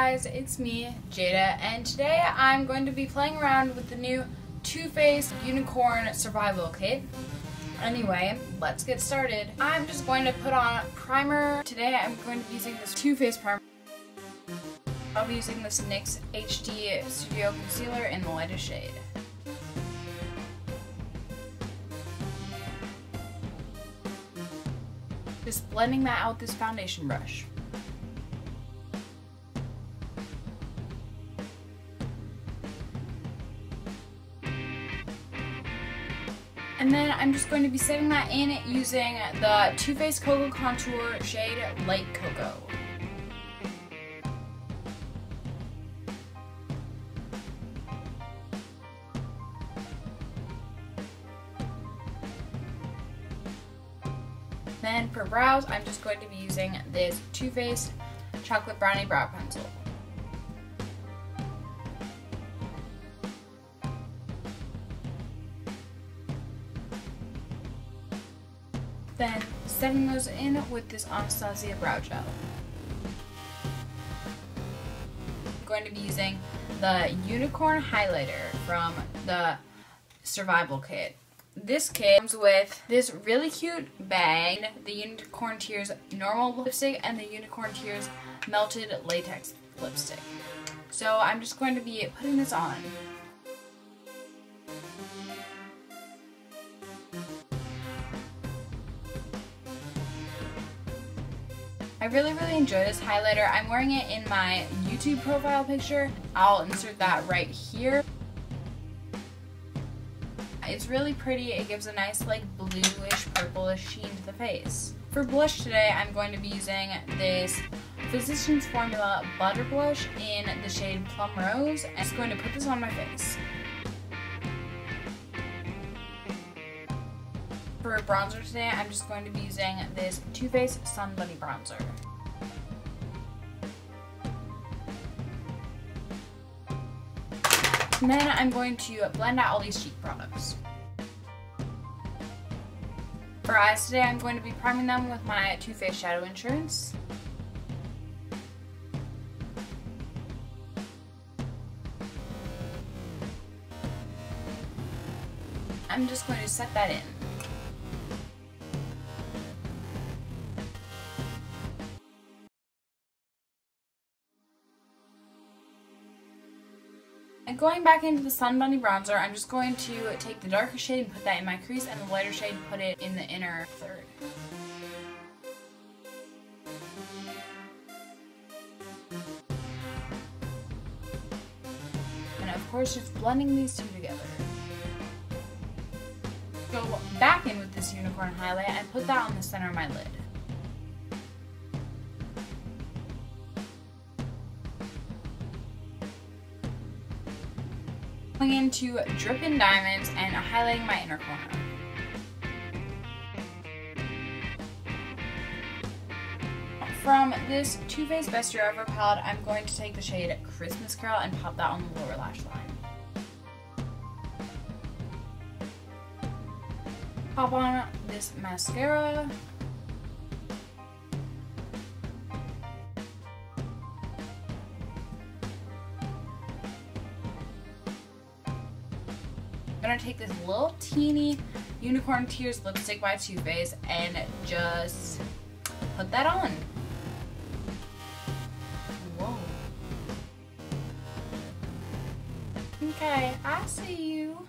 guys, it's me, Jada, and today I'm going to be playing around with the new Too Faced Unicorn Survival Kit. Anyway, let's get started. I'm just going to put on primer. Today I'm going to be using this Too Faced primer. I'll be using this NYX HD Studio Concealer in the lightest shade. Just blending that out with this foundation brush. And then I'm just going to be setting that in using the Too Faced Cocoa Contour shade Light Cocoa. Then for brows, I'm just going to be using this Too Faced Chocolate Brownie Brow Pencil. Then setting those in with this Anastasia Brow Gel. I'm going to be using the Unicorn Highlighter from the Survival Kit. This kit comes with this really cute bag, the Unicorn Tears normal lipstick and the Unicorn Tears melted latex lipstick. So I'm just going to be putting this on. I really enjoy this highlighter. I'm wearing it in my YouTube profile picture. I'll insert that right here. It's really pretty. It gives a nice like bluish purplish sheen to the face. For blush today, I'm going to be using this Physicians Formula Butter Blush in the shade Plum Rose. I'm just going to put this on my face. For bronzer today, I'm just going to be using this Too Faced Sun Bunny Bronzer. And then I'm going to blend out all these cheek products. For eyes today, I'm going to be priming them with my Too Faced Shadow Insurance. I'm just going to set that in. And going back into the Sun Bunny bronzer, I'm just going to take the darker shade and put that in my crease, and the lighter shade put it in the inner third. And of course, just blending these two together. Go back in with this Unicorn highlight and put that on the center of my lid. Going into Drippin' Diamonds and highlighting my inner corner. From this Too Faced Best Year Ever palette, I'm going to take the shade Christmas Carol and pop that on the lower lash line. Pop on this mascara. I'm going to take this little teeny Unicorn Tears lipstick by Too Faced and just put that on. Whoa. Okay, I see you.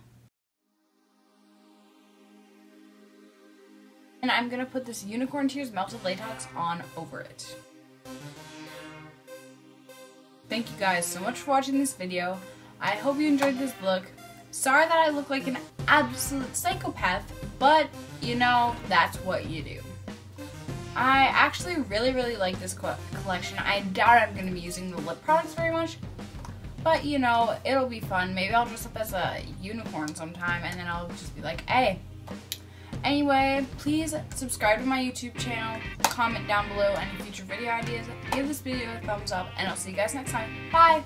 And I'm going to put this Unicorn Tears Melted Latex on over it. Thank you guys so much for watching this video. I hope you enjoyed this look. Sorry that I look like an absolute psychopath, but you know, that's what you do. I actually really like this collection. I doubt I'm going to be using the lip products very much, but you know, it'll be fun. Maybe I'll dress up as a unicorn sometime and then I'll just be like, hey. Anyway, please subscribe to my YouTube channel, comment down below any future video ideas, give this video a thumbs up, and I'll see you guys next time. Bye!